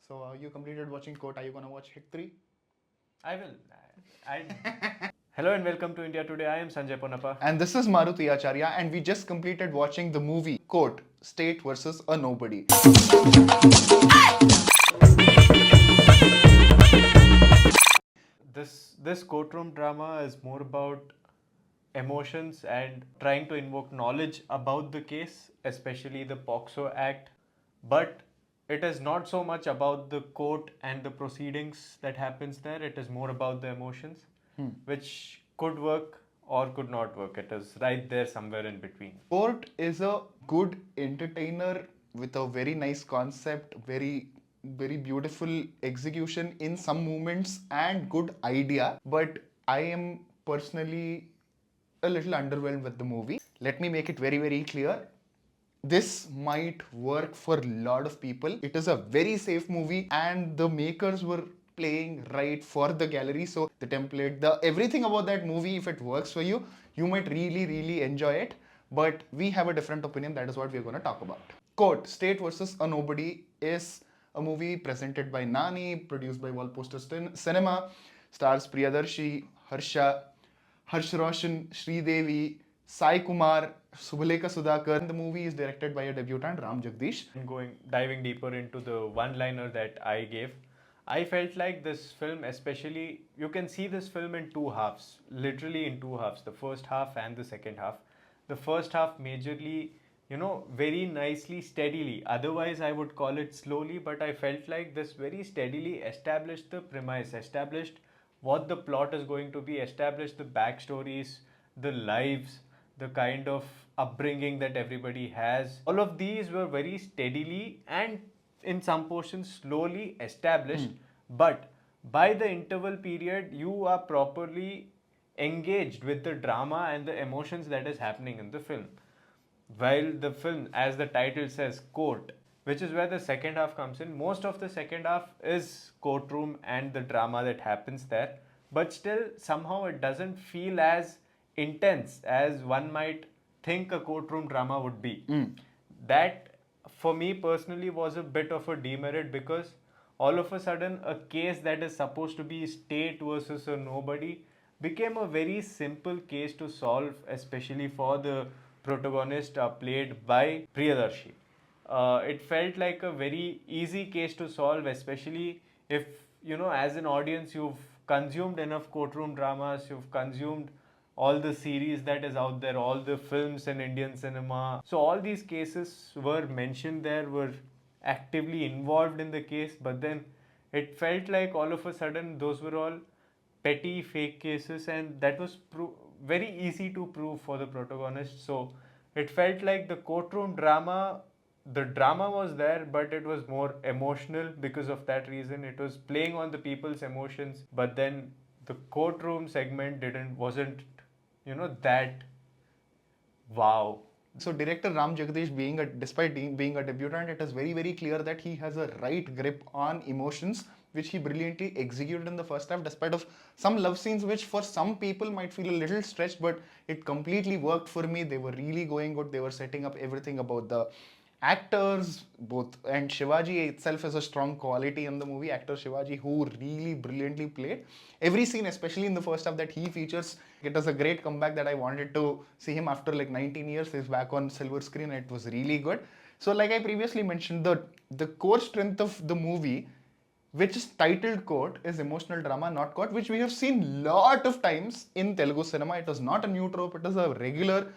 So you completed watching Court. Are you gonna watch Hit 3? I will. Hello and welcome to India Today. I am Sanjay Ponappa. And this is Maruti Acharya, and we just completed watching the movie Court, State versus a Nobody. This courtroom drama is more about emotions and trying to invoke knowledge about the case, especially the POXO Act. But it is not so much about the court and the proceedings that happens there. It is more about the emotions, which could work or could not work. It is right there somewhere in between. Court is a good entertainer with a very nice concept, very beautiful execution in some moments and good idea. But I am personally a little underwhelmed with the movie. Let me make it very clear. This might work for a lot of people. It is a very safe movie, and the makers were playing right for the gallery. So the template, the everything about that movie, if it works for you, you might really enjoy it. But we have a different opinion. That is what we're going to talk about. Court, State versus a Nobody is a movie presented by Nani, produced by Wallposter Cinema, stars Priyadarshi, Roshan, Sridevi, Sai Kumar, Subhalekha Sudhakar. The movie is directed by a debutant, Ram Jagadeesh. Diving deeper into the one-liner that I gave, I felt like this film, especially, you can see this film in two halves, literally in two halves, the first half and the second half. The first half majorly, very nicely, steadily. Otherwise, I would call it slowly, but I felt like this very steadily established the premise, established what the plot is going to be, established the backstories, the lives, the kind of upbringing that everybody has. All of these were very steadily and in some portions slowly established, but by the interval period, you are properly engaged with the drama and the emotions that is happening in the film. While the film, as the title says, court, which is where the second half comes in, most of the second half is courtroom and the drama that happens there, but still somehow it doesn't feel as intense as one might think a courtroom drama would be. That for me personally was a bit of a demerit, because all of a sudden a case that is supposed to be state versus a nobody became a very simple case to solve, especially for the protagonist played by Priyadarshi. It felt like a very easy case to solve, especially if, as an audience, you've consumed enough courtroom dramas, you've consumed all the series that is out there, all the films in Indian cinema. So all these cases were mentioned there, were actively involved in the case, but then it felt like all of a sudden those were all petty fake cases, and that was very easy to prove for the protagonist. So it felt like the courtroom drama, the drama was there, but it was more emotional. Because of that reason, it was playing on the people's emotions, but then the courtroom segment wasn't that wow. So director Ram Jagadeesh, despite being a debutant, it is very clear that he has a right grip on emotions, which he brilliantly executed in the first half, despite of some love scenes which for some people might feel a little stretched, but it completely worked for me. They were really going good. They were setting up everything about the actors, both, and Shivaji itself is a strong quality in the movie. Actor Shivaji, who really brilliantly played every scene, especially in the first half that he features. It was a great comeback that I wanted to see him after like 19 years. He's back on silver screen, and it was really good. So like I previously mentioned, the core strength of the movie, which is titled Court, is emotional drama, not court, which we have seen lot of times in Telugu cinema. It is not a new trope. It is a regular,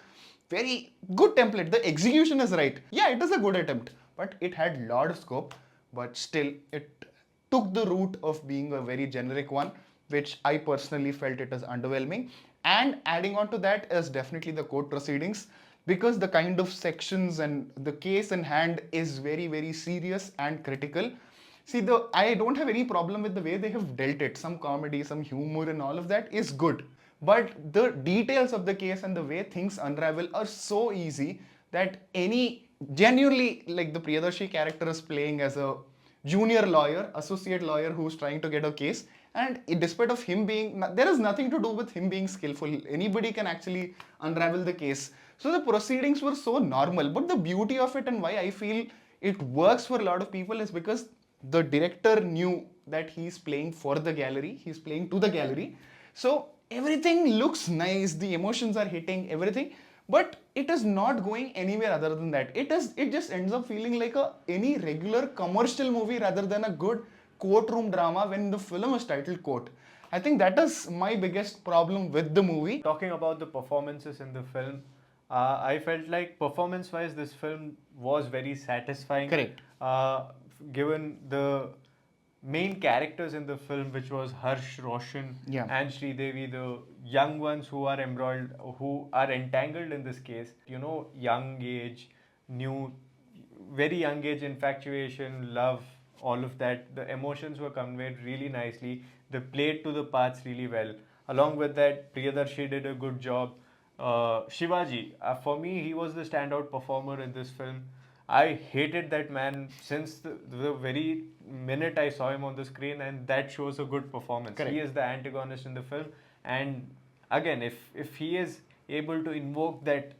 very good template. The execution is right. Yeah, it is a good attempt, but it had lot of scope. But still, it took the route of being a very generic one, which I personally felt it is underwhelming. And adding on to that is definitely the court proceedings, because the kind of sections and the case in hand is very serious and critical. See, I don't have any problem with the way they have dealt it. Some comedy, some humor, and all of that is good. But the details of the case and the way things unravel are so easy that any genuinely, like the Priyadarshi character is playing as a junior lawyer, associate lawyer who's trying to get a case, and despite of him being, there is nothing to do with him being skillful. Anybody can actually unravel the case. So the proceedings were so normal, but the beauty of it and why I feel it works for a lot of people is because the director knew that he's playing for the gallery, he's playing to the gallery. So everything looks nice, the emotions are hitting, everything, but it is not going anywhere other than that. It just ends up feeling like any regular commercial movie rather than a good courtroom drama when the film is titled Court. I think that is my biggest problem with the movie. Talking about the performances in the film, I felt like performance-wise, this film was very satisfying. Correct. Given the main characters in the film, which was Harsh, Roshan, Yeah. and Sridevi, the young ones who are embroiled, who are entangled in this case. Young age, new, very young age infatuation, love, all of that. The emotions were conveyed really nicely. They played to the parts really well. Along with that, Priyadarshi did a good job. Shivaji, for me, he was the standout performer in this film. I hated that man since the very minute I saw him on the screen, and that shows a good performance. Correct. He is the antagonist in the film, and again, if he is able to invoke that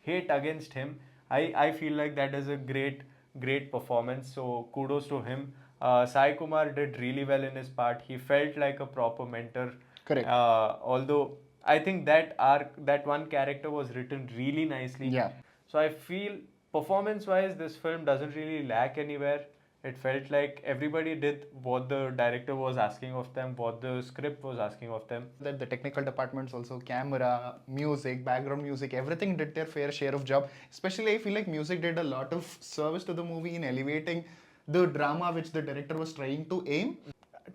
hate against him, I feel like that is a great performance. So kudos to him. Sai Kumar did really well in his part. He felt like a proper mentor. Correct. Although I think that arc, that one character was written really nicely. Yeah. So I feel performance-wise, this film doesn't really lack anywhere. It felt like everybody did what the director was asking of them, what the script was asking of them. That the technical departments also, camera, music, background music, everything did their fair share of job. Especially I feel like music did a lot of service to the movie in elevating the drama which the director was trying to aim.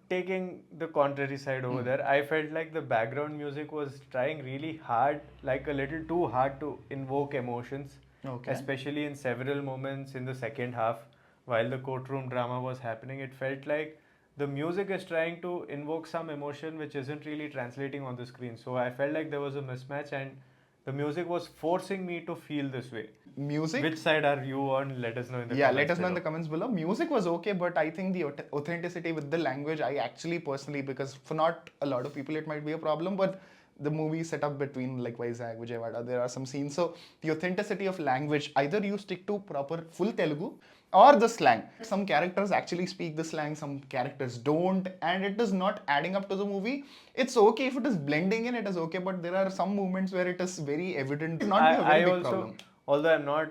Taking the contrary side over there, I felt like the background music was trying really hard, like a little too hard to invoke emotions. Okay. Especially in several moments in the second half, while the courtroom drama was happening, it felt like the music is trying to invoke some emotion which isn't really translating on the screen. So I felt like there was a mismatch, and the music was forcing me to feel this way. Music. Which side are you on? Let us know in the Yeah, comments let us know in below. the comments below. Music was okay, but I think the authenticity with the language, I actually personally, because for not a lot of people it might be a problem, but the movie set up between like Vizag, Vijayawada, there are some scenes. So the authenticity of language, either you stick to proper full Telugu or the slang. Some characters actually speak the slang, some characters don't, and it is not adding up to the movie. It's okay if it is blending in, it is okay, but there are some moments where it is very evident. It not be a very big problem. Although I'm not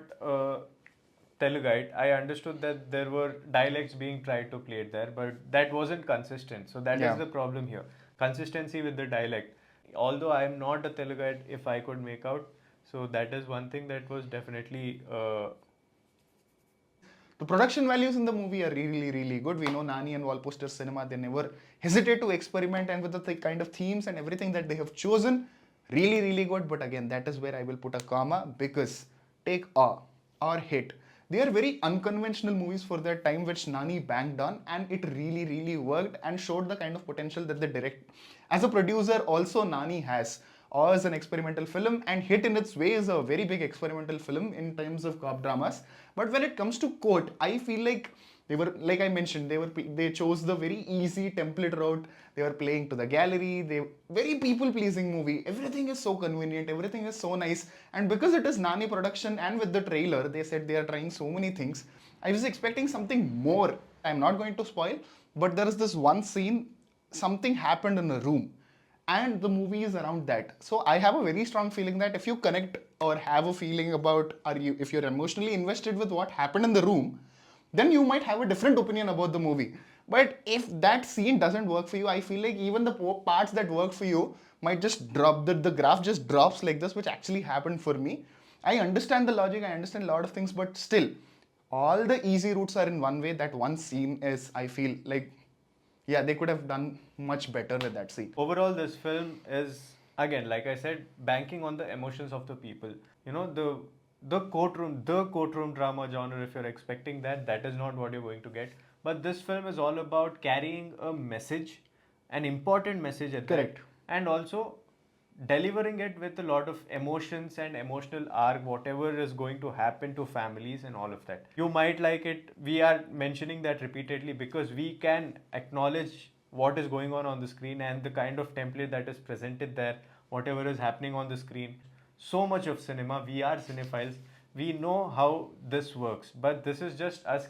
Teluguite, I understood that there were dialects being tried to play there, but that wasn't consistent. So that is the problem here. Consistency with the dialect. Although I'm not a Teluguite, if I could make out, so that is one thing that was definitely. The production values in the movie are really good. We know Nani and Wallposter Cinema, they never hesitate to experiment, and with the kind of themes and everything that they have chosen, really good. But again, that is where I will put a comma, because take Awe or Hit, they are very unconventional movies for their time, which Nani banked on, and it really worked and showed the kind of potential that the direct as a producer also Nani has. Awe is an experimental film, and Hit in its way is a very big experimental film in terms of cop dramas. But when it comes to Court, I feel like they were, like I mentioned, they chose the very easy template route. They were playing to the gallery. They very people-pleasing movie. Everything is so convenient. Everything is so nice. And because it is Nani production, and with the trailer, they said they are trying so many things. I was expecting something more. I'm not going to spoil, but there is this one scene. Something happened in a room, and the movie is around that. So I have a very strong feeling that if you connect or have a feeling about, if you're emotionally invested with what happened in the room, then you might have a different opinion about the movie. But if that scene doesn't work for you, I feel like even the parts that work for you might just drop, the graph just drops like this, which actually happened for me. I understand the logic, I understand a lot of things, but still, all the easy routes are in one way. That one scene is, I feel like, yeah, they could have done much better with that scene. Overall, this film is, again, like I said, banking on the emotions of the people. The courtroom drama genre, if you're expecting that, that is not what you're going to get. But this film is all about carrying a message, an important message at Correct. that, and also delivering it with a lot of emotions and emotional arc, whatever is going to happen to families and all of that. You might like it. We are mentioning that repeatedly because we can acknowledge what is going on the screen and the kind of template that is presented there, whatever is happening on the screen. So much of cinema, we are cinephiles, we know how this works, but this is just us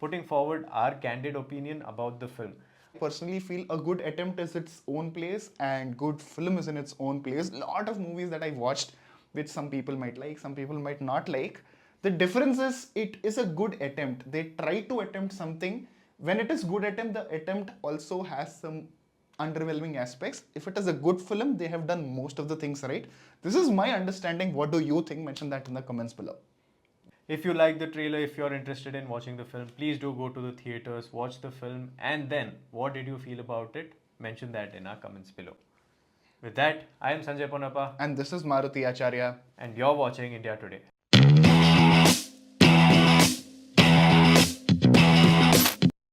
putting forward our candid opinion about the film. Personally feel a good attempt is its own place and good film is in its own place. Lot of movies that I watched which some people might like, some people might not like. The difference is it is a good attempt. They try to attempt something. When it is good attempt, the attempt also has some underwhelming aspects. If it is a good film, they have done most of the things right. This is my understanding. What do you think? Mention that in the comments below. If you like the trailer, if you're interested in watching the film, please do go to the theaters, watch the film, and then what did you feel about it? Mention that in our comments below. With that, I am Sanjay Ponappa, And this is Maruti Acharya. and you're watching India Today.